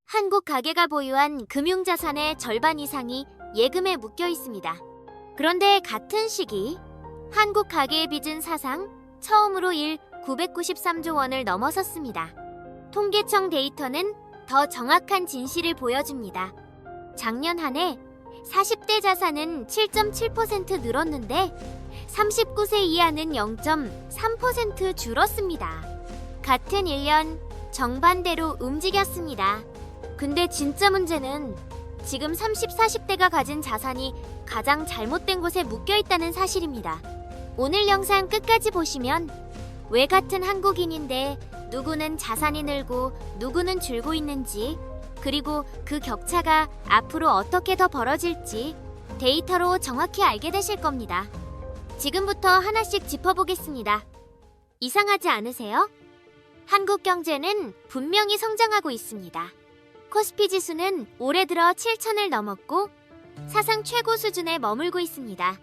한국 가계가 보유한 금융자산의 절반 이상이 예금에 묶여 있습니다. 그런데 같은 시기 한국 가계의 빚은 사상 처음으로 993조 원을 넘어섰습니다. 통계청 데이터는 더 정확한 진실을 보여줍니다. 작년 한 해 40대 자산은 7.7% 늘었는데 39세 이하는 0.3% 줄었습니다. 같은 1년 정반대로 움직였습니다. 근데 진짜 문제는 지금 30, 40대가 가진 자산이 가장 잘못된 곳에 묶여있다는 사실입니다. 오늘 영상 끝까지 보시면 왜 같은 한국인인데 누구는 자산이 늘고 누구는 줄고 있는지, 그리고 그 격차가 앞으로 어떻게 더 벌어질지 데이터로 정확히 알게 되실 겁니다. 지금부터 하나씩 짚어보겠습니다. 이상하지 않으세요? 한국 경제는 분명히 성장하고 있습니다. 코스피 지수는 올해 들어 7,000을 넘었고 사상 최고 수준에 머물고 있습니다.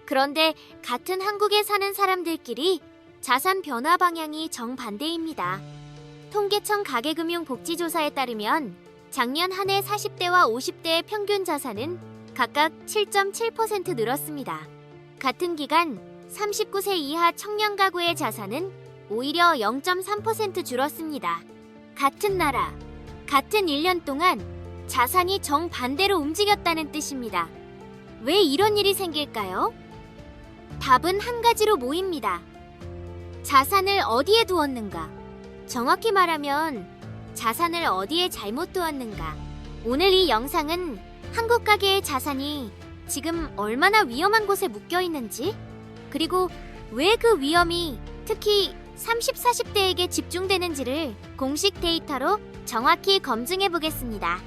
그런데 같은 한국에 사는 사람들끼리 자산 변화 방향이 정반대입니다. 통계청 가계금융복지조사에 따르면 작년 한 해 40대와 50대의 평균 자산은 각각 7.7% 늘었습니다. 같은 기간 39세 이하 청년 가구의 자산은 오히려 0.3% 줄었습니다. 같은 나라, 같은 1년 동안 자산이 정반대로 움직였다는 뜻입니다. 왜 이런 일이 생길까요? 답은 한 가지로 모입니다. 자산을 어디에 두었는가? 정확히 말하면 자산을 어디에 잘못 두었는가? 오늘 이 영상은 한국 가계의 자산이 지금 얼마나 위험한 곳에 묶여 있는지, 그리고 왜 그 위험이 특히 30, 40대에게 집중되는지를 공식 데이터로 정확히 검증해 보겠습니다.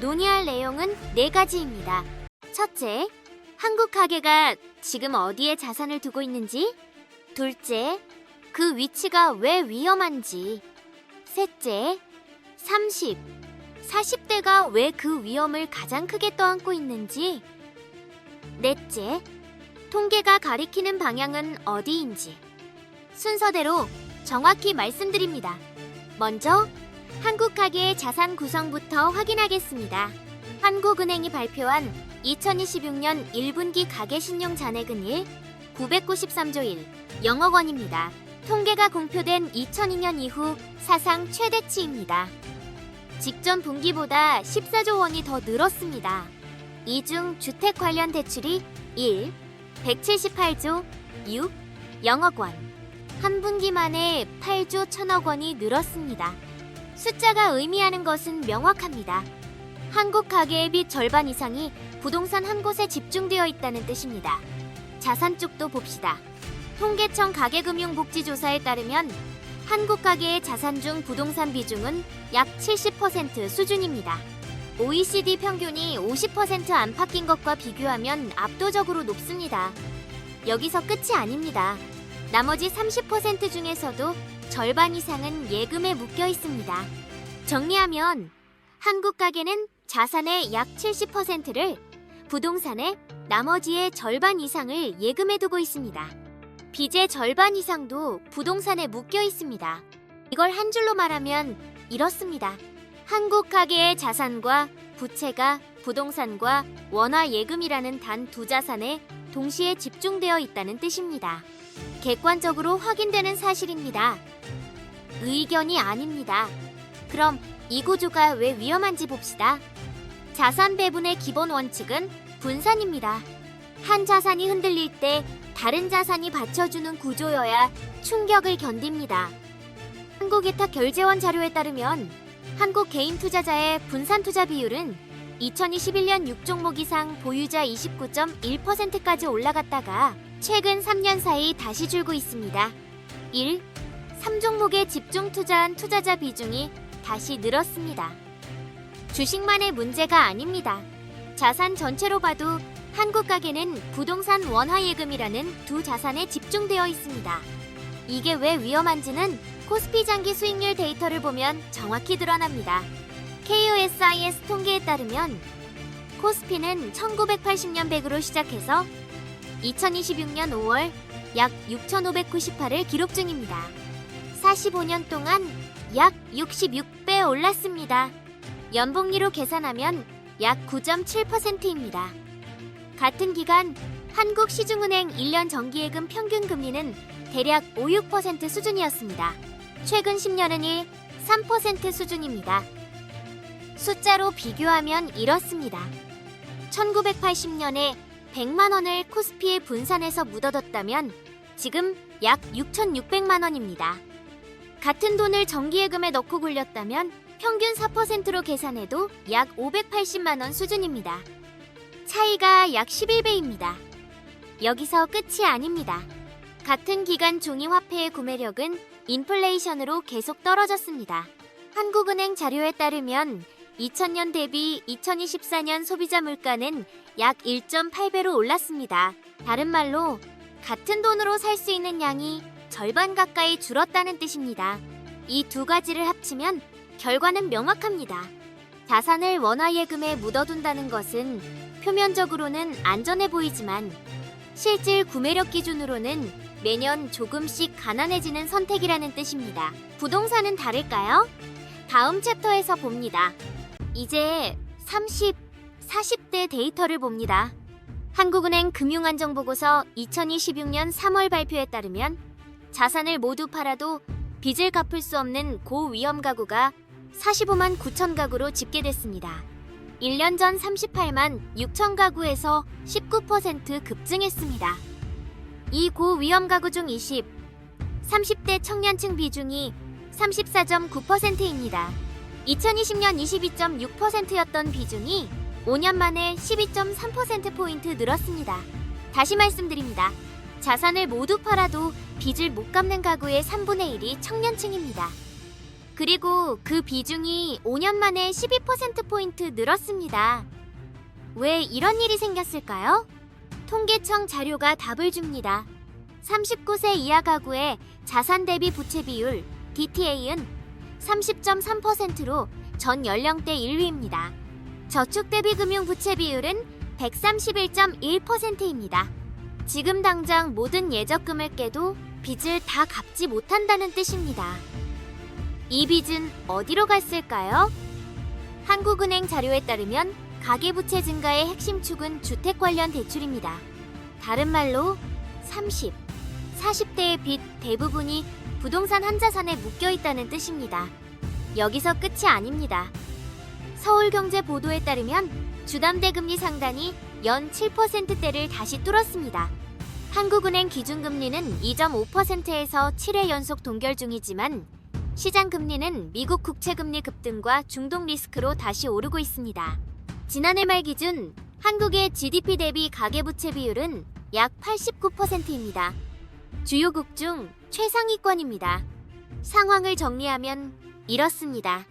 논의할 내용은 4가지입니다. 첫째, 한국 가계가 지금 어디에 자산을 두고 있는지. 둘째, 그 위치가 왜 위험한지. 셋째, 30, 40대가 왜 그 위험을 가장 크게 떠안고 있는지. 넷째, 통계가 가리키는 방향은 어디인지. 순서대로 정확히 말씀드립니다. 먼저 한국 가계의 자산 구성부터 확인하겠습니다. 한국은행이 발표한 2026년 1분기 가계신용 잔액은 993조 1,000억 원입니다. 통계가 공표된 2002년 이후 사상 최대치입니다. 직전 분기보다 14조 원이 더 늘었습니다. 이 중 주택 관련 대출이 178조 6,000억 원, 한 분기 만에 8조 1,000억 원이 늘었습니다. 숫자가 의미하는 것은 명확합니다. 한국 가계의 빚 절반 이상이 부동산 한 곳에 집중되어 있다는 뜻입니다. 자산 쪽도 봅시다. 통계청 가계금융복지조사에 따르면 한국 가계의 자산 중 부동산 비중은 약 70% 수준입니다. OECD 평균이 50% 안팎인 것과 비교하면 압도적으로 높습니다. 여기서 끝이 아닙니다. 나머지 30% 중에서도 절반 이상은 예금에 묶여 있습니다. 정리하면 한국 가계는 자산의 약 70%를, 부동산의 나머지의 절반 이상을 예금에 두고 있습니다. 빚의 절반 이상도 부동산에 묶여 있습니다. 이걸 한 줄로 말하면 이렇습니다. 한국 가계의 자산과 부채가 부동산과 원화 예금이라는 단 두 자산에 동시에 집중되어 있다는 뜻입니다. 객관적으로 확인되는 사실입니다. 의견이 아닙니다. 그럼 이 구조가 왜 위험한지 봅시다. 자산 배분의 기본 원칙은 분산입니다. 한 자산이 흔들릴 때 다른 자산이 받쳐주는 구조여야 충격을 견딥니다. 한국위탁결제원 자료에 따르면 한국 개인 투자자의 분산 투자 비율은 2021년 6종목 이상 보유자 29.1%까지 올라갔다가 최근 3년 사이 다시 줄고 있습니다. 3종목에 집중 투자한 투자자 비중이 다시 늘었습니다. 주식만의 문제가 아닙니다. 자산 전체로 봐도 한국 가계는 부동산 원화 예금이라는 두 자산에 집중되어 있습니다. 이게 왜 위험한지는 코스피 장기 수익률 데이터를 보면 정확히 드러납니다. KOSIS 통계에 따르면 코스피는 1980년 100으로 시작해서 2026년 5월 약 6,598을 기록 중입니다. 45년 동안 약 66배 올랐습니다. 연복리로 계산하면 약 9.7%입니다. 같은 기간 한국시중은행 1년 정기예금 평균 금리는 대략 5, 6% 수준이었습니다. 최근 10년은 3% 수준입니다. 숫자로 비교하면 이렇습니다. 1980년에 100만 원을 코스피에 분산해서 묻어뒀다면 지금 약 6,600만 원입니다. 같은 돈을 정기예금에 넣고 굴렸다면 평균 4%로 계산해도 약 580만 원 수준입니다. 차이가 약 11배입니다. 여기서 끝이 아닙니다. 같은 기간 종이화폐의 구매력은 인플레이션으로 계속 떨어졌습니다. 한국은행 자료에 따르면 2000년 대비 2024년 소비자 물가는 약 1.8배로 올랐습니다. 다른 말로 같은 돈으로 살 수 있는 양이 절반 가까이 줄었다는 뜻입니다. 이 두 가지를 합치면 결과는 명확합니다. 자산을 원화예금에 묻어둔다는 것은 표면적으로는 안전해 보이지만 실질 구매력 기준으로는 매년 조금씩 가난해지는 선택이라는 뜻입니다. 부동산은 다를까요? 다음 챕터에서 봅니다. 이제 30, 40대 데이터를 봅니다. 한국은행 금융안정보고서 2026년 3월 발표에 따르면 자산을 모두 팔아도 빚을 갚을 수 없는 고위험 가구가 45만 9천 가구로 집계됐습니다. 1년 전 38만 6천 가구에서 19% 급증했습니다. 이 고위험 가구 중 30대 청년층 비중이 34.9%입니다. 2020년 22.6%였던 비중이 5년 만에 12.3%포인트 늘었습니다. 다시 말씀드립니다. 자산을 모두 팔아도 빚을 못 갚는 가구의 3분의 1이 청년층입니다. 그리고 그 비중이 5년 만에 12%포인트 늘었습니다. 왜 이런 일이 생겼을까요? 통계청 자료가 답을 줍니다. 39세 이하 가구의 자산 대비 부채 비율 DTA는 30.3%로 전 연령대 1위입니다. 저축 대비 금융 부채 비율은 131.1%입니다. 지금 당장 모든 예적금을 깨도 빚을 다 갚지 못한다는 뜻입니다. 이 빚은 어디로 갔을까요? 한국은행 자료에 따르면 가계부채 증가의 핵심 축은 주택 관련 대출입니다. 다른 말로 30, 40대의 빚 대부분이 부동산 한 자산에 묶여 있다는 뜻입니다. 여기서 끝이 아닙니다. 서울경제 보도에 따르면 주담대 금리 상단이 연 7%대를 다시 뚫었습니다. 한국은행 기준금리는 2.5%에서 7회 연속 동결 중이지만 시장금리는 미국 국채금리 급등과 중동 리스크로 다시 오르고 있습니다. 지난해 말 기준 한국의 GDP 대비 가계부채 비율은 약 89%입니다. 주요국 중 최상위권입니다. 상황을 정리하면 이렇습니다.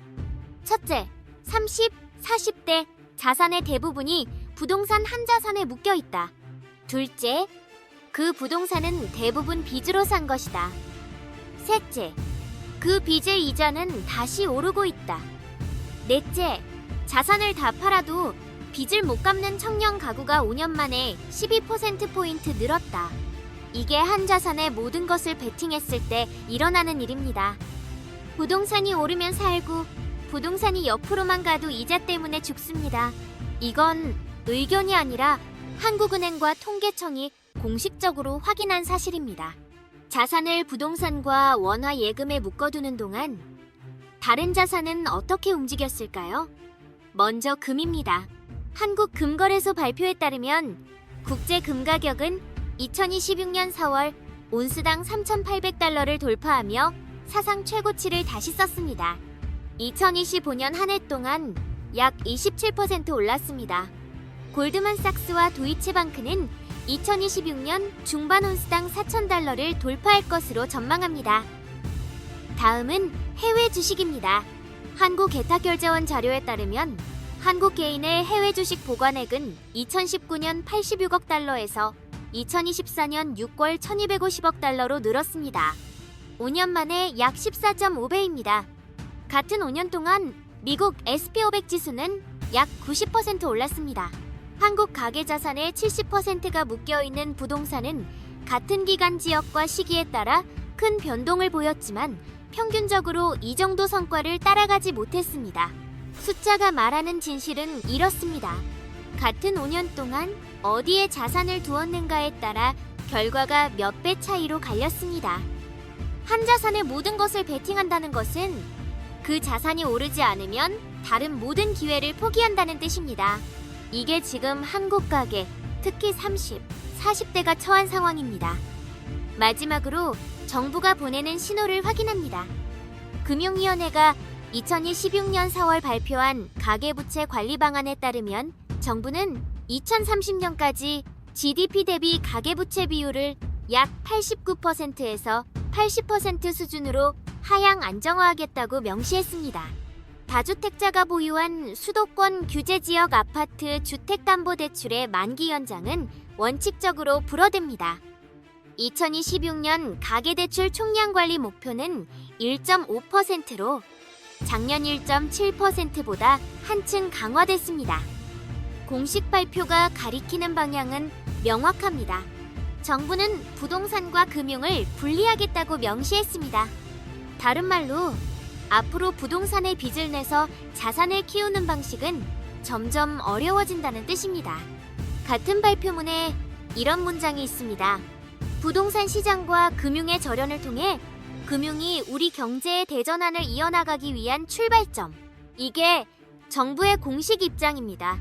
첫째, 30, 40대 자산의 대부분이 부동산 한 자산에 묶여 있다. 둘째, 그 부동산은 대부분 빚으로 산 것이다. 셋째, 그 빚의 이자는 다시 오르고 있다. 넷째, 자산을 다 팔아도 빚을 못 갚는 청년 가구가 5년 만에 12%포인트 늘었다. 이게 한 자산에 모든 것을 베팅했을 때 일어나는 일입니다. 부동산이 오르면 살고 부동산이 옆으로만 가도 이자 때문에 죽습니다. 이건 의견이 아니라 한국은행과 통계청이 공식적으로 확인한 사실입니다. 자산을 부동산과 원화 예금에 묶어두는 동안 다른 자산은 어떻게 움직였을까요? 먼저 금입니다. 한국금거래소 발표에 따르면 국제 금 가격은 2026년 4월 온스당 3,800달러를 돌파하며 사상 최고치를 다시 썼습니다. 2025년 한 해 동안 약 27% 올랐습니다. 골드만삭스와 도이체방크는 2026년 중반 온스당 4,000달러를 돌파할 것으로 전망합니다. 다음은 해외 주식입니다. 한국개탁결제원 자료에 따르면 한국 개인의 해외 주식 보관액은 2019년 86억 달러에서 2024년 6월 1250억 달러로 늘었습니다. 5년 만에 약 14.5배입니다. 같은 5년 동안 미국 SP500 지수는 약 90% 올랐습니다. 한국 가계자산의 70%가 묶여있는 부동산은 같은 기간 지역과 시기에 따라 큰 변동을 보였지만 평균적으로 이 정도 성과를 따라가지 못했습니다. 숫자가 말하는 진실은 이렇습니다. 같은 5년 동안 어디에 자산을 두었는가에 따라 결과가 몇 배 차이로 갈렸습니다. 한 자산에 모든 것을 베팅한다는 것은 그 자산이 오르지 않으면 다른 모든 기회를 포기한다는 뜻입니다. 이게 지금 한국 가계, 특히 30, 40대가 처한 상황입니다. 마지막으로 정부가 보내는 신호를 확인합니다. 금융위원회가 2016년 4월 발표한 가계부채 관리 방안에 따르면 정부는 2030년까지 GDP 대비 가계부채 비율을 약 89%에서 80% 수준으로 하향 안정화하겠다고 명시했습니다. 다주택자가 보유한 수도권 규제지역 아파트 주택담보대출의 만기 연장은 원칙적으로 불어댑니다. 2026년 가계대출 총량 관리 목표는 1.5%로 작년 1.7%보다 한층 강화됐습니다. 공식 발표가 가리키는 방향은 명확합니다. 정부는 부동산과 금융을 분리하겠다고 명시했습니다. 다른 말로 앞으로 부동산에 빚을 내서 자산을 키우는 방식은 점점 어려워진다는 뜻입니다. 같은 발표문에 이런 문장이 있습니다. 부동산 시장과 금융의 절연을 통해 금융이 우리 경제의 대전환을 이어나가기 위한 출발점. 이게 정부의 공식 입장입니다.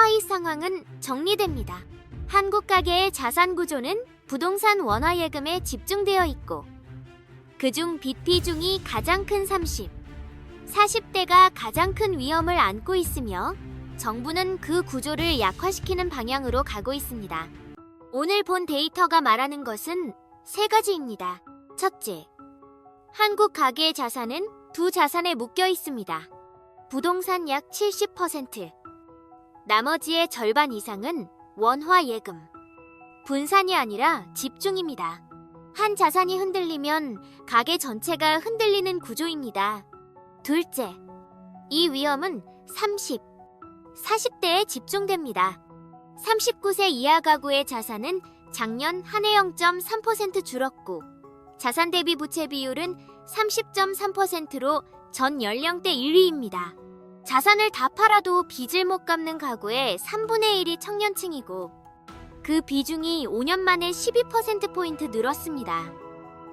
이 상황은 정리됩니다. 한국 가계의 자산 구조는 부동산 원화 예금에 집중되어 있고 그중 빚 비중이 가장 큰 30, 40대가 가장 큰 위험을 안고 있으며 정부는 그 구조를 약화시키는 방향으로 가고 있습니다. 오늘 본 데이터가 말하는 것은 세 가지입니다. 첫째, 한국 가계의 자산은 두 자산에 묶여 있습니다. 부동산 약 70%, 나머지의 절반 이상은 원화 예금. 분산이 아니라 집중입니다. 한 자산이 흔들리면 가계 전체가 흔들리는 구조입니다. 둘째, 이 위험은 30, 40대에 집중됩니다. 39세 이하 가구의 자산은 작년 한 해 0.3% 줄었고 자산 대비 부채 비율은 30.3%로 전 연령대 1위입니다. 자산을 다 팔아도 빚을 못 갚는 가구의 3분의 1이 청년층이고 그 비중이 5년 만에 12%포인트 늘었습니다.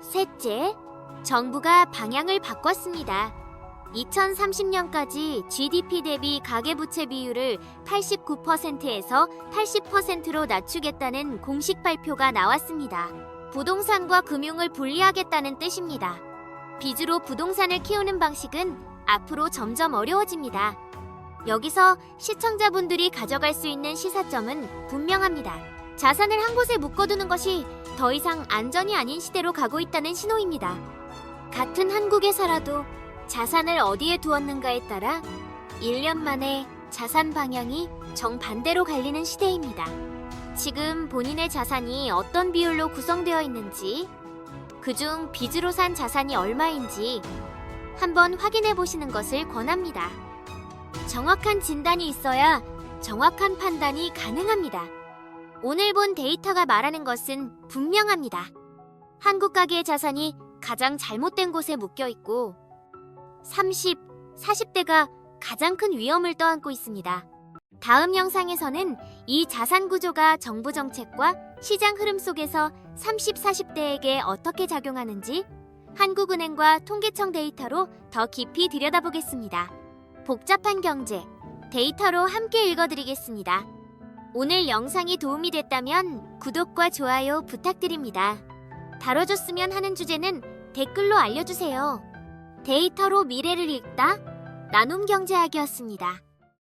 셋째, 정부가 방향을 바꿨습니다. 2030년까지 GDP 대비 가계부채 비율을 89%에서 80%로 낮추겠다는 공식 발표가 나왔습니다. 부동산과 금융을 분리하겠다는 뜻입니다. 빚으로 부동산을 키우는 방식은 앞으로 점점 어려워집니다. 여기서 시청자분들이 가져갈 수 있는 시사점은 분명합니다. 자산을 한 곳에 묶어두는 것이 더 이상 안전이 아닌 시대로 가고 있다는 신호입니다. 같은 한국에 살아도 자산을 어디에 두었는가에 따라 1년 만에 자산 방향이 정반대로 갈리는 시대입니다. 지금 본인의 자산이 어떤 비율로 구성되어 있는지, 그중 빚으로 산 자산이 얼마인지 한번 확인해 보시는 것을 권합니다. 정확한 진단이 있어야 정확한 판단이 가능합니다. 오늘 본 데이터가 말하는 것은 분명합니다. 한국 가계의 자산이 가장 잘못된 곳에 묶여 있고 30, 40대가 가장 큰 위험을 떠안고 있습니다. 다음 영상에서는 이 자산 구조가 정부 정책과 시장 흐름 속에서 30, 40대에게 어떻게 작용하는지 한국은행과 통계청 데이터로 더 깊이 들여다보겠습니다. 복잡한 경제, 데이터로 함께 읽어드리겠습니다. 오늘 영상이 도움이 됐다면 구독과 좋아요 부탁드립니다. 다뤄줬으면 하는 주제는 댓글로 알려주세요. 데이터로 미래를 읽다 나눔경제학이었습니다.